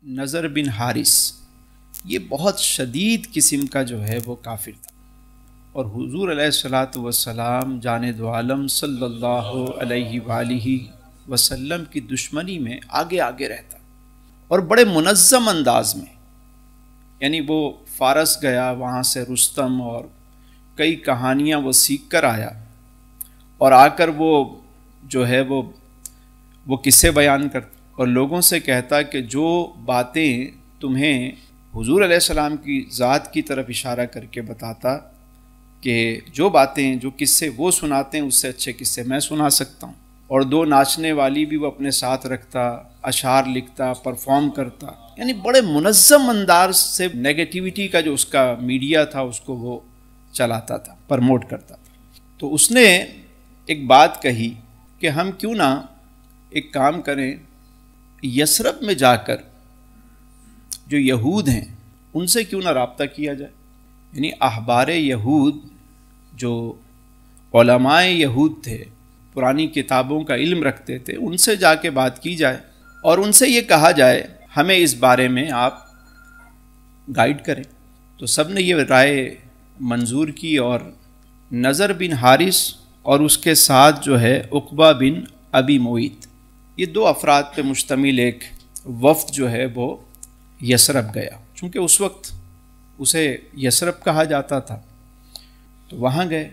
نضر بن حارث یہ بہت شدید قسم کا جو ہے وہ کافر تھا، اور حضور علیہ الصلوۃ والسلام جانب عالم صلی اللہ علیہ وآلہ وسلم کی دشمنی میں آگے آگے رہتا، اور بڑے منظم انداز میں، یعنی وہ فارس گیا، وہاں سے رستم اور کئی کہانیاں وہ سیکھ کر آیا، اور آ کر وہ جو ہے وہ قصے بیان کرتا اور لوگوں سے کہتا کہ جو باتیں تمہیں حضور علیہ السلام کی ذات کی طرف اشارہ کر کے بتاتا کہ جو باتیں جو قصے وہ سناتے ہیں اس سے اچھے قصے میں سنا سکتا ہوں، اور دو ناچنے والی بھی وہ اپنے ساتھ رکھتا، اشعار لکھتا، پرفارم کرتا، یعنی بڑے منظم انداز سے نیگیٹیوٹی کا جو اس کا میڈیا تھا اس کو وہ چلاتا تھا، پرموٹ کرتا تھا۔ تو اس نے ایک بات کہی کہ ہم کیوں نہ ایک کام کریں، یثرب میں جا کر جو یہود ہیں ان سے کیوں نہ رابطہ کیا جائے، یعنی احبار یہود جو علماء یہود تھے، پرانی کتابوں کا علم رکھتے تھے، ان سے جا کے بات کی جائے اور ان سے یہ کہا جائے ہمیں اس بارے میں آپ گائیڈ کریں۔ تو سب نے یہ رائے منظور کی، اور نضر بن حارث اور اس کے ساتھ جو ہے عقبہ بن ابی معیط، یہ دو افراد پہ مشتمل ایک وفد جو ہے وہ یثرب گیا، چونکہ اس وقت اسے یثرب کہا جاتا تھا۔ تو وہاں گئے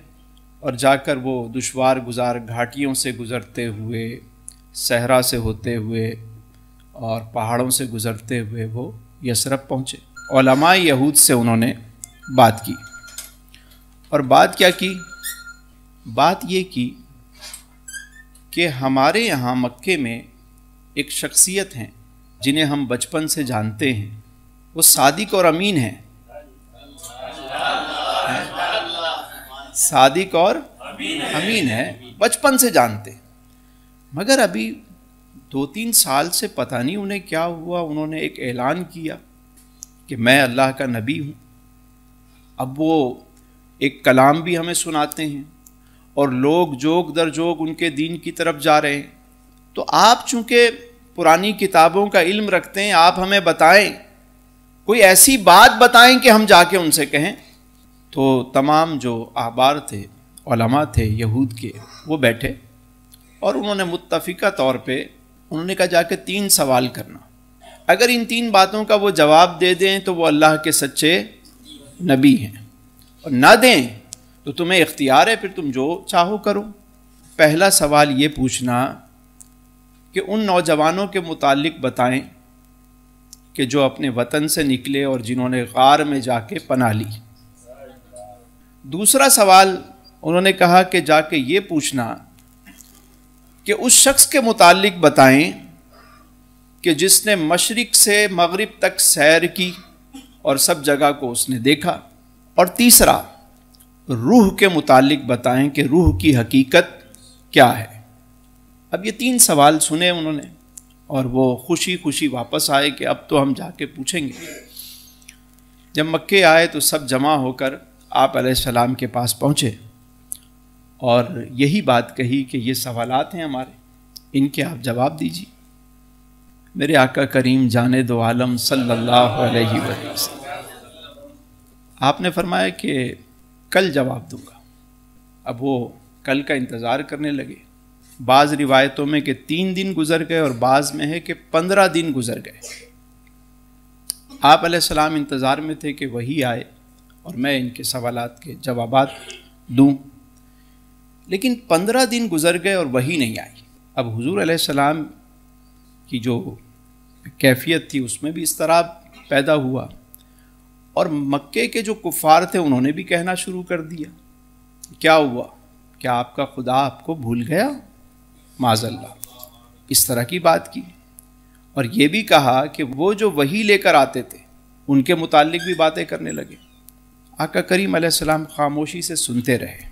اور جا کر وہ دشوار گزار گھاٹیوں سے گزرتے ہوئے، صحرا سے ہوتے ہوئے اور پہاڑوں سے گزرتے ہوئے وہ یثرب پہنچے۔ علماء یہود سے انہوں نے بات کی، اور بات کیا کی؟ بات یہ کی کہ ہمارے یہاں مکے میں ایک شخصیت ہیں جنہیں ہم بچپن سے جانتے ہیں، وہ صادق اور امین ہیں، صادق اور امین ہے، بچپن سے جانتے، مگر ابھی 2-3 سال سے پتہ نہیں انہیں کیا ہوا، انہوں نے ایک اعلان کیا کہ میں اللہ کا نبی ہوں۔ اب وہ ایک کلام بھی ہمیں سناتے ہیں اور لوگ جوگ در جوگ ان کے دین کی طرف جا رہے ہیں، تو آپ چونکہ پرانی کتابوں کا علم رکھتے ہیں، آپ ہمیں بتائیں، کوئی ایسی بات بتائیں کہ ہم جا کے ان سے کہیں۔ تو تمام جو احبار تھے، علماء تھے یہود کے، وہ بیٹھے اور انہوں نے متفقہ طور پہ انہوں نے کہا جا کے 3 سوال کرنا، اگر ان 3 باتوں کا وہ جواب دے دیں تو وہ اللہ کے سچے نبی ہیں، اور نہ دیں تو تمہیں اختیار ہے، پھر تم جو چاہو کرو۔ پہلا سوال یہ پوچھنا کہ ان نوجوانوں کے متعلق بتائیں کہ جو اپنے وطن سے نکلے اور جنہوں نے غار میں جا کے پناہ لی۔ دوسرا سوال انہوں نے کہا کہ جا کے یہ پوچھنا کہ اس شخص کے متعلق بتائیں کہ جس نے مشرق سے مغرب تک سیر کی اور سب جگہ کو اس نے دیکھا۔ اور تیسرا، روح کے متعلق بتائیں کہ روح کی حقیقت کیا ہے۔ اب یہ 3 سوال سنے انہوں نے، اور وہ خوشی خوشی واپس آئے کہ اب تو ہم جا کے پوچھیں گے۔ جب مکے آئے تو سب جمع ہو کر آپ علیہ السلام کے پاس پہنچے اور یہی بات کہی کہ یہ سوالات ہیں ہمارے، ان کے آپ جواب دیجیے۔ میرے آقا کریم جانے دو عالم صلی اللہ علیہ وسلم، آپ نے فرمایا کہ کل جواب دوں گا۔ اب وہ کل کا انتظار کرنے لگے، بعض روایتوں میں کہ 3 دن گزر گئے اور بعض میں ہے کہ 15 دن گزر گئے۔ آپ علیہ السلام انتظار میں تھے کہ وہی آئے اور میں ان کے سوالات کے جوابات دوں، لیکن 15 دن گزر گئے اور وہی نہیں آئی۔ اب حضور علیہ السلام کی جو کیفیت تھی اس میں بھی اضطراب پیدا ہوا، اور مکے کے جو کفار تھے انہوں نے بھی کہنا شروع کر دیا، کیا ہوا؟ کیا آپ کا خدا آپ کو بھول گیا؟ معاذ اللہ، اس طرح کی بات کی، اور یہ بھی کہا کہ وہ جو وحی لے کر آتے تھے ان کے متعلق بھی باتیں کرنے لگے۔ آقا کریم علیہ السلام خاموشی سے سنتے رہے،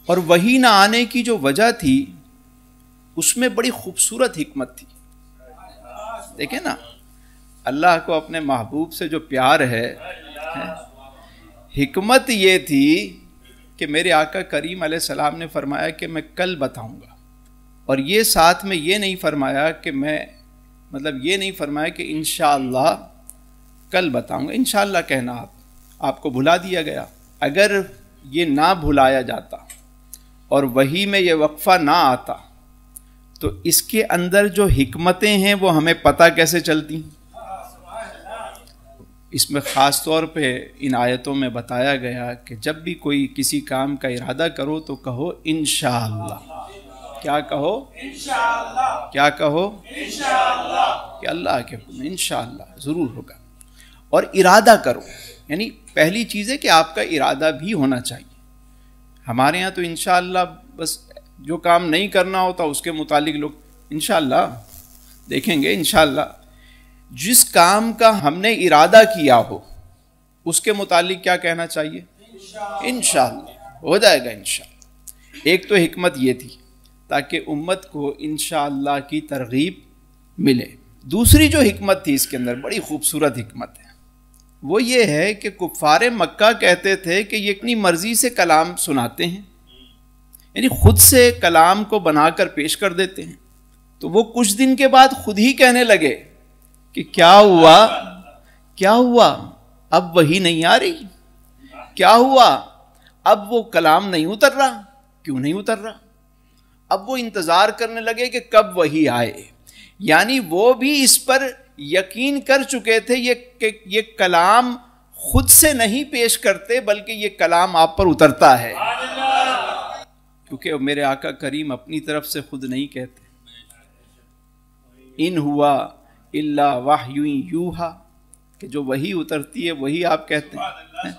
اور وحی نہ آنے کی جو وجہ تھی اس میں بڑی خوبصورت حکمت تھی۔ دیکھیں نا، اللہ کو اپنے محبوب سے جو پیار ہے، حکمت یہ تھی کہ میرے آقا کریم علیہ السلام نے فرمایا کہ میں کل بتاؤں گا، اور یہ ساتھ میں یہ نہیں فرمایا کہ میں مطلب یہ نہیں فرمایا کہ انشاءاللہ کل بتاؤں گا، انشاءاللہ کہنا آپ کو بھلا دیا گیا۔ اگر یہ نہ بھلایا جاتا اور وحی میں یہ وقفہ نہ آتا تو اس کے اندر جو حکمتیں ہیں وہ ہمیں پتہ کیسے چلتی؟ اس میں خاص طور پہ ان آیتوں میں بتایا گیا کہ جب بھی کوئی کسی کام کا ارادہ کرو تو کہو انشاءاللہ۔ کیا کہو؟ انشاءاللہ۔ کیا کہو؟ انشاءاللہ، کہ اللہ کے حکم میں انشاءاللہ ضرور ہوگا۔ اور ارادہ کرو، یعنی پہلی چیز ہے کہ آپ کا ارادہ بھی ہونا چاہیے۔ ہمارے ہاں تو انشاءاللہ بس جو کام نہیں کرنا ہوتا اس کے متعلق لوگ انشاءاللہ دیکھیں گے، انشاءاللہ۔ جس کام کا ہم نے ارادہ کیا ہو اس کے متعلق کیا کہنا چاہیے؟ انشاءاللہ، ہو جائے گا انشاءاللہ۔ ایک تو حکمت یہ تھی تاکہ امت کو انشاءاللہ کی ترغیب ملے۔ دوسری جو حکمت تھی اس کے اندر، بڑی خوبصورت حکمت ہے، وہ یہ ہے کہ کفار مکہ کہتے تھے کہ یہ اپنی مرضی سے کلام سناتے ہیں، یعنی خود سے کلام کو بنا کر پیش کر دیتے ہیں۔ تو وہ کچھ دن کے بعد خود ہی کہنے لگے کہ کیا ہوا اب وحی نہیں آ رہی، کیا ہوا اب وہ کلام نہیں اتر رہا، کیوں نہیں اتر رہا؟ اب وہ انتظار کرنے لگے کہ کب وحی آئے، یعنی وہ بھی اس پر یقین کر چکے تھے کہ یہ کلام خود سے نہیں پیش کرتے بلکہ یہ کلام آپ پر اترتا ہے، کیونکہ میرے آقا کریم اپنی طرف سے خود نہیں کہتے، ان ہوا الا وحی یوحا، کہ جو وحی اترتی ہے وہی آپ کہتے ہیں۔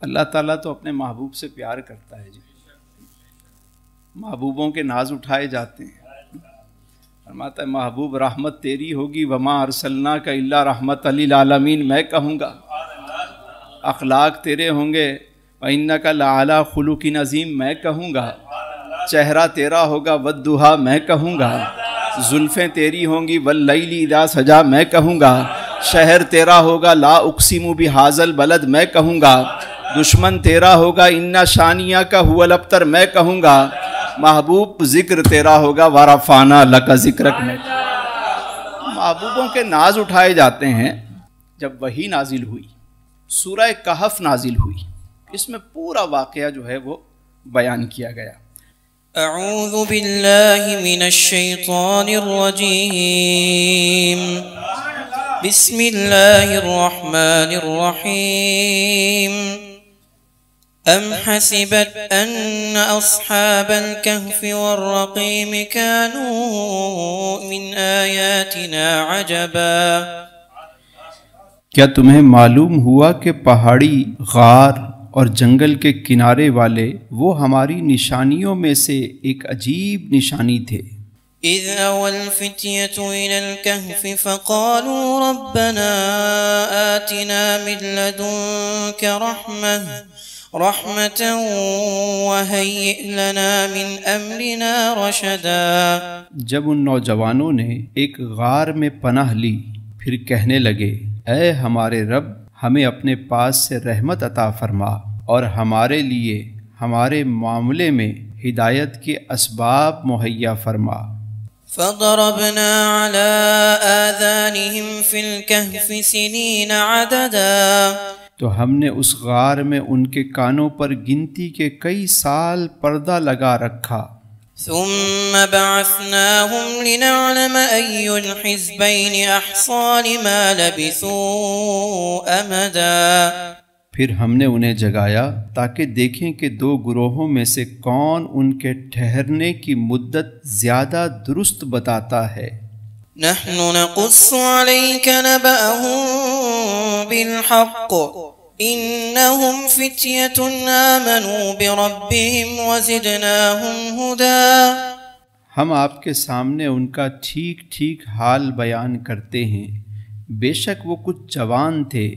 اللہ تعالیٰ تو اپنے محبوب سے پیار کرتا ہے جی، محبوبوں کے ناز اٹھائے جاتے ہیں۔ فرماتا ہے محبوب رحمت تیری ہوگی، وما ارسلناک الا رحمت للعالمین، میں کہوں گا۔ اخلاق تیرے ہوں گے، وانک لعلی خلق عظیم، میں کہوں گا۔ چہرہ تیرا ہوگا، والضحیٰ، میں کہوں گا۔ زلفیں تیری ہوں گی، واللیل اذا سجا، میں کہوں گا۔ شہر تیرا ہوگا، لا اقسم بہذا البلد، میں کہوں گا۔ دشمن تیرا ہوگا، ان شانیہ کا هو الابتر، میں کہوں گا۔ محبوب ذکر تیرا ہوگا، ورفعنا لک ذکرک، میں محبوبوں کے ناز اٹھائے جاتے ہیں۔ جب وحی نازل ہوئی، سورہ کہف نازل ہوئی، اس میں پورا واقعہ جو ہے وہ بیان کیا گیا۔ اعوذ باللہ من الشیطان الرجیم، بسم اللہ الرحمن الرحیم۔ ام حسبت ان اصحاب الكهف والرقیم كانوا من آیاتنا عجبا، کیا تمہیں معلوم ہوا کہ پہاڑی، غار اور جنگل کے کنارے والے وہ ہماری نشانیوں میں سے ایک عجیب نشانی تھے۔ اذ اوى الفتية الى الكهف فقالوا ربنا آتنا من لدنك رحمة وهيئ لنا من امرنا رشدا۔ جب ان نوجوانوں نے ایک غار میں پناہ لی، پھر کہنے لگے اے ہمارے رب، ہمیں اپنے پاس سے رحمت عطا فرما اور ہمارے لیے ہمارے معاملے میں ہدایت کے اسباب مہیا فرما۔ فضربنا على آذانهم في الكهف سنين عددا، تو ہم نے اس غار میں ان کے کانوں پر گنتی کے کئی سال پردہ لگا رکھا۔ ثم بعثناهم لنعلم أي الحزبين أحصى لما لبثوا أمدا، پھر ہم نے انہیں جگایا تاکہ دیکھیں کہ دو گروہوں میں سے کون ان کے ٹھہرنے کی مدت زیادہ درست بتاتا ہے۔ نحن نقص عليك نبأهم بالحق إنهم فتية آمنوا بربهم وزدناهم هدى، ہم آپ کے سامنے ان کا ٹھیک ٹھیک حال بیان کرتے ہیں، بے شک وہ کچھ جوان تھے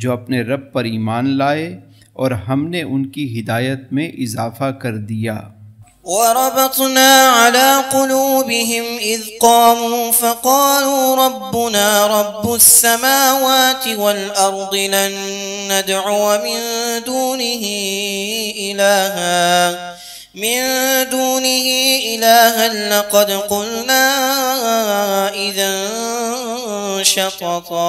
جو اپنے رب پر ایمان لائے اور ہم نے ان کی ہدایت میں اضافہ کر دیا۔ وربطنا على قلوبهم إذ قاموا فقالوا ربنا رب السماوات والأرض لن ندعو من دونه إلها من دونه إلها لقد قلنا إذا شططا۔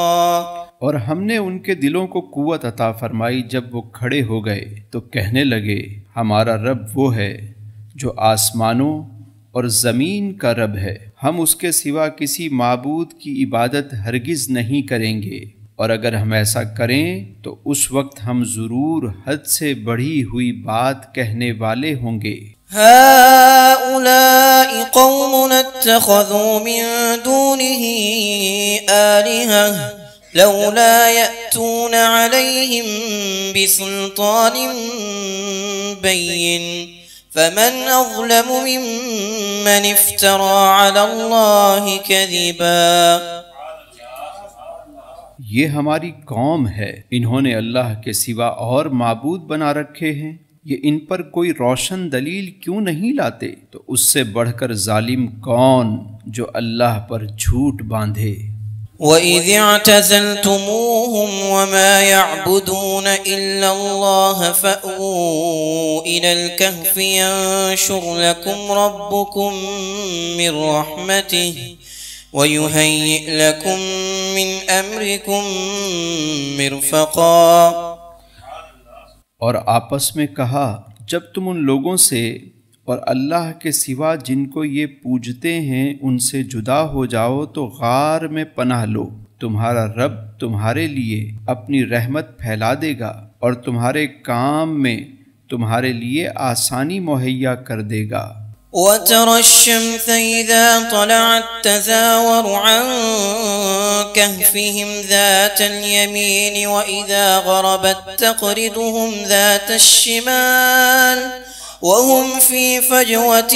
اور ہم نے ان کے دلوں کو قوت عطا فرمائی جب وہ کھڑے ہو گئے تو کہنے لگے ہمارا رب وہ ہے جو آسمانوں اور زمین کا رب ہے، ہم اس کے سوا کسی معبود کی عبادت ہرگز نہیں کریں گے، اور اگر ہم ایسا کریں تو اس وقت ہم ضرور حد سے بڑھی ہوئی بات کہنے والے ہوں گے۔ هؤلاء قوم اتخذوا من دونه آلهة لولا يأتون عليهم بسلطان بين فمن أظلم ممن افترى على الله كذبا۔ یہ ہماری قوم ہے، انہوں نے اللہ کے سوا اور معبود بنا رکھے ہیں، یہ ان پر کوئی روشن دلیل کیوں نہیں لاتے؟ تو اس سے بڑھ کر ظالم کون جو اللہ پر جھوٹ باندھے۔ وَإِذِ اعْتَزَلْتُمُوهُمْ وَمَا يَعْبُدُونَ إِلَّا اللَّهَ فَأْوُوا إِلَى الْكَهْفِ يَنشُرْ لَكُمْ رَبُّكُمْ مِنْ رَحْمَتِهِ وَيُهَيِّئْ لَكُمْ مِنْ أَمْرِكُمْ مِرْفَقًا۔ اور آپس میں کہا جب تم ان لوگوں سے اور اللہ کے سوا جن کو یہ پوجتے ہیں ان سے جدا ہو جاؤ تو غار میں پناہ لو، تمہارا رب تمہارے لیے اپنی رحمت پھیلا دے گا اور تمہارے کام میں تمہارے لیے آسانی مہیا کر دے گا۔ وَتَرَى الشَّمْسَ إِذَا طَلَعَتْ تَزَاوَرُ عَنْ كَهْفِهِمْ ذَاتَ الْيَمِينِ وَإِذَا غَرَبَتْ تَقْرِضُهُمْ ذَاتَ الشِّمَالِ وَهُمْ فِي فَجْوَةٍ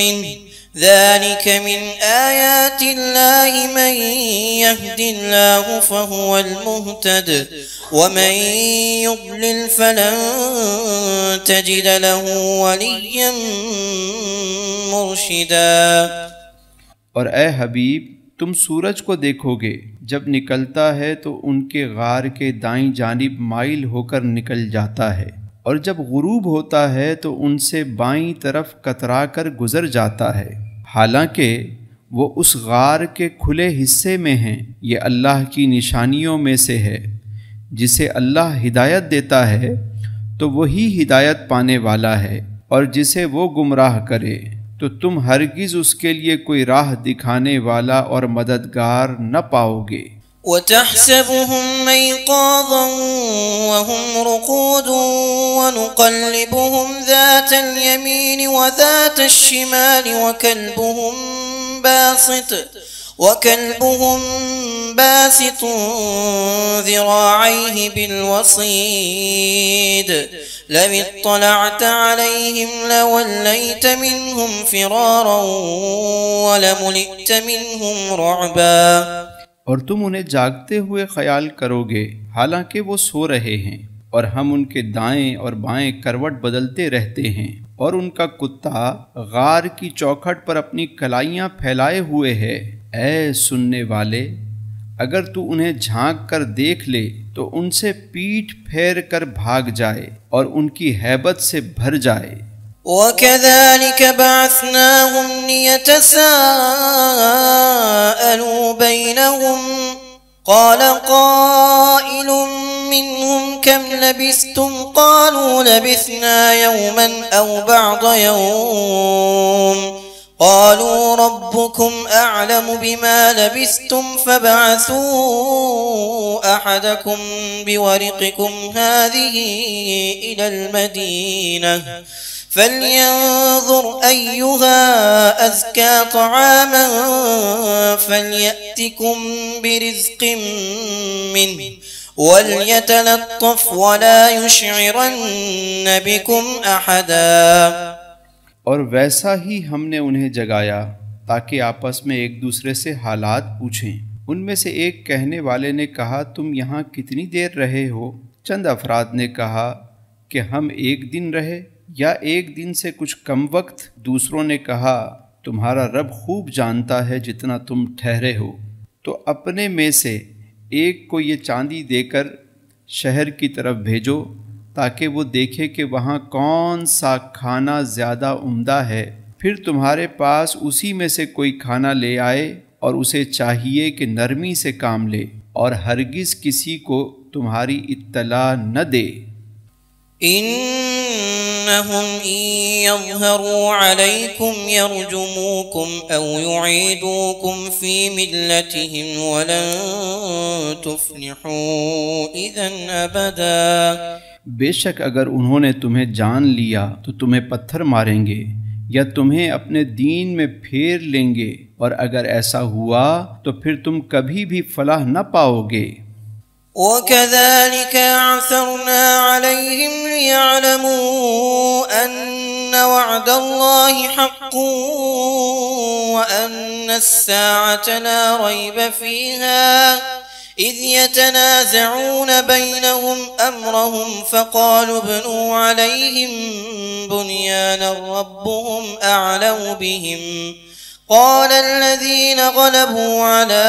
مِّنْهُ ذَلِكَ مِنْ آيَاتِ اللَّهِ مَنْ يَهْدِ اللَّهُ فَهُوَ الْمُهْتَدِ وَمَنْ يُضْلِلْ فَلَنْ تَجِدَ لَهُ وَلِيًّا مُرْشِدًا۔ اور اے حبیب تم سورج کو دیکھو گے جب نکلتا ہے تو ان کے غار کے دائیں جانب مائل ہو کر نکل جاتا ہے، اور جب غروب ہوتا ہے تو ان سے بائیں طرف کترا کر گزر جاتا ہے، حالانکہ وہ اس غار کے کھلے حصے میں ہیں۔ یہ اللہ کی نشانیوں میں سے ہے، جسے اللہ ہدایت دیتا ہے تو وہی ہدایت پانے والا ہے، اور جسے وہ گمراہ کرے تو تم ہرگز اس کے لیے کوئی راہ دکھانے والا اور مددگار نہ پاؤ گے۔ وَتَحْسَبُهُمْ أَيْقَاظًا وَهُمْ رُقُودٌ وَنُقَلِّبُهُمْ ذَاتَ الْيَمِينِ وَذَاتَ الشِّمَالِ وَكَلْبُهُمْ باسط ذراعيه بالوصيد لو اطلعت عليهم لوليت منهم فرارا ولملئت منهم رعبا۔ اور تم انہیں جاگتے ہوئے خیال کرو گے حالانکہ وہ سو رہے ہیں، اور ہم ان کے دائیں اور بائیں کروٹ بدلتے رہتے ہیں، اور ان کا کتا غار کی چوکھٹ پر اپنی کلائیاں پھیلائے ہوئے ہے۔ اے سننے والے، اگر تو انہیں جھانک کر دیکھ لے تو ان سے پیٹھ پھیر کر بھاگ جائے اور ان کی ہیبت سے بھر جائے۔ وَكَذَلِكَ بَعَثْنَاهُمْ لِيَتَسَاءَلُوا بَيْنَهُمْ قَالَ قَائِلٌ مِّنْهُمْ كَمْ لَبِثْتُمْ قَالُوا لَبِثْنَا يَوْمًا أَوْ بَعْضَ يَوْمٍ قالوا ربكم أعلم بما لبثتم فابعثوا أحدكم بورقكم هذه إلى المدينة فلينظر أيها أزكى طعاما فليأتكم برزق منه وليتلطف ولا يشعرن بكم أحدا۔ اور ویسا ہی ہم نے انہیں جگایا تاکہ آپس میں ایک دوسرے سے حالات پوچھیں۔ ان میں سے ایک کہنے والے نے کہا تم یہاں کتنی دیر رہے ہو؟ چند افراد نے کہا کہ ہم ایک دن رہے یا ایک دن سے کچھ کم وقت۔ دوسروں نے کہا تمہارا رب خوب جانتا ہے جتنا تم ٹھہرے ہو۔ تو اپنے میں سے ایک کو یہ چاندی دے کر شہر کی طرف بھیجو تاکہ وہ دیکھے کہ وہاں کون سا کھانا زیادہ عمدہ ہے، پھر تمہارے پاس اسی میں سے کوئی کھانا لے آئے اور اسے چاہیے کہ نرمی سے کام لے اور ہرگز کسی کو تمہاری اطلاع نہ دے۔ إنهم إن يظهروا عليكم يرجموكم أو يعيدوكم في ملتهم ولن تفلحوا إذا أبدا۔ بے شک اگر انہوں نے تمہیں جان لیا تو تمہیں پتھر ماریں گے یا تمہیں اپنے دین میں پھیر لیں گے، اور اگر ایسا ہوا تو پھر تم کبھی بھی فلاح نہ پاؤ گے۔ وَكَذَلِكَ أَعْثَرْنَا عَلَيْهِمْ لِيَعْلَمُوا أَنَّ وَعْدَ اللَّهِ حَقٌّ وَأَنَّ السَّاعَةَ لَا رَيْبَ فِيهَا إِذْ يَتَنَازَعُونَ بَيْنَهُمْ أَمْرَهُمْ فَقَالُوا ابْنُوا عَلَيْهِمْ بُنْيَانًا رَبُّهُمْ أَعْلَمُ بِهِمْ قال الذين غلبوا على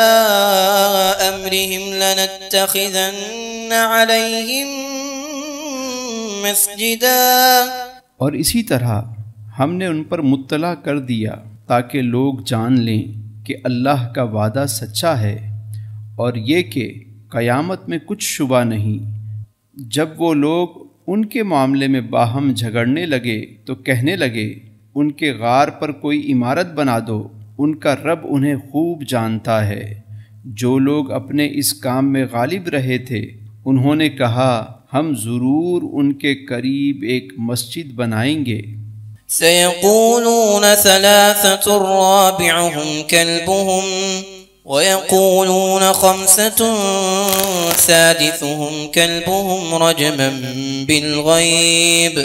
أمرهم لنتخذن عليهم مسجدا۔ اور اسی طرح ہم نے ان پر مطلع کر دیا تاکہ لوگ جان لیں کہ اللہ کا وعدہ سچا ہے اور یہ کہ قیامت میں کچھ شبہ نہیں۔ جب وہ لوگ ان کے معاملے میں باہم جھگڑنے لگے تو کہنے لگے ان کے غار پر کوئی عمارت بنا دو، ان کا رب انہیں خوب جانتا ہے۔ جو لوگ اپنے اس کام میں غالب رہے تھے انہوں نے کہا ہم ضرور ان کے قریب ایک مسجد بنائیں گے۔ سيقولون ثلاثة رابعهم كلبهم ويقولون خمسة سادسهم كلبهم رجما بالغيب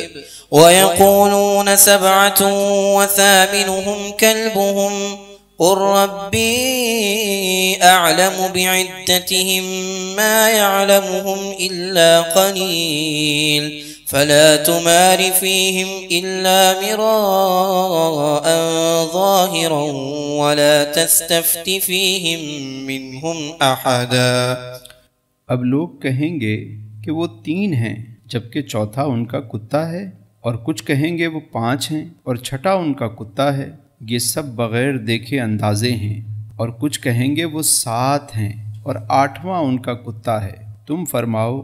ويقولون سبعة وثامنهم كلبهم قل ربي أعلم بعدتهم ما يعلمهم إلا قليل فلا تمار فيهم إلا مراء ظاهرا ولا تستفت فيهم منهم أحدا۔ اب لوگ کہیں گے کہ وہ 3 ہیں جبکہ چوتھا ان کا کتا ہے، اور کچھ کہیں گے وہ 5 ہیں اور چھٹا ان کا کتا ہے، یہ سب بغیر دیکھے اندازے ہیں، اور کچھ کہیں گے وہ 7 ہیں اور 8واں ان کا کتا ہے۔ تم فرماؤ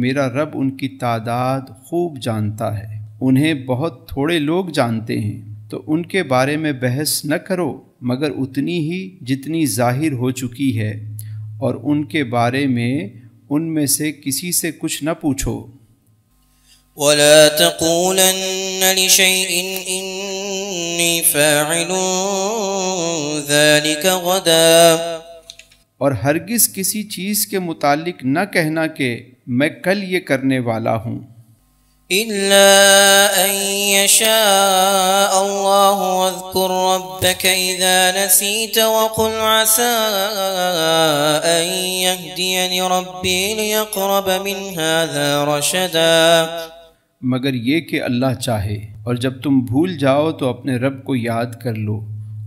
میرا رب ان کی تعداد خوب جانتا ہے، انہیں بہت تھوڑے لوگ جانتے ہیں، تو ان کے بارے میں بحث نہ کرو مگر اتنی ہی جتنی ظاہر ہو چکی ہے، اور ان کے بارے میں ان میں سے کسی سے کچھ نہ پوچھو۔ ولا تقولن لشيء إني فاعل ذلك غدا، اور ہرگز کسی چیز کے متعلق نہ کہنا کہ میں کل یہ کرنے والا ہوں، إلا أن يشاء الله واذكر ربك إذا نسيت وقل عسى أن يهديني ربي ليقرب من هذا رشدا۔ مگر یہ کہ اللہ چاہے، اور جب تم بھول جاؤ تو اپنے رب کو یاد کر لو،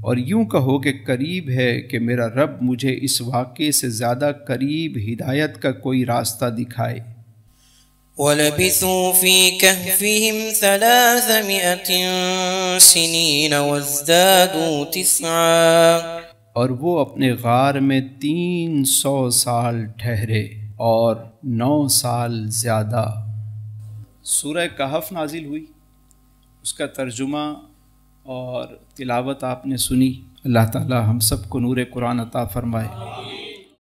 اور یوں کہو کہ قریب ہے کہ میرا رب مجھے اس واقعے سے زیادہ قریب ہدایت کا کوئی راستہ دکھائے۔ وَلَبِثُوا فِي كَهْفِهِمْ 300 سِنِينَ وَازْدَادُوا 9، اور وہ اپنے غار میں 300 سال ٹھہرے اور 9 سال زیادہ۔ سورہ کہف نازل ہوئی، اس کا ترجمہ اور تلاوت آپ نے سنی۔ اللہ تعالی ہم سب کو نور قرآن عطا فرمائے۔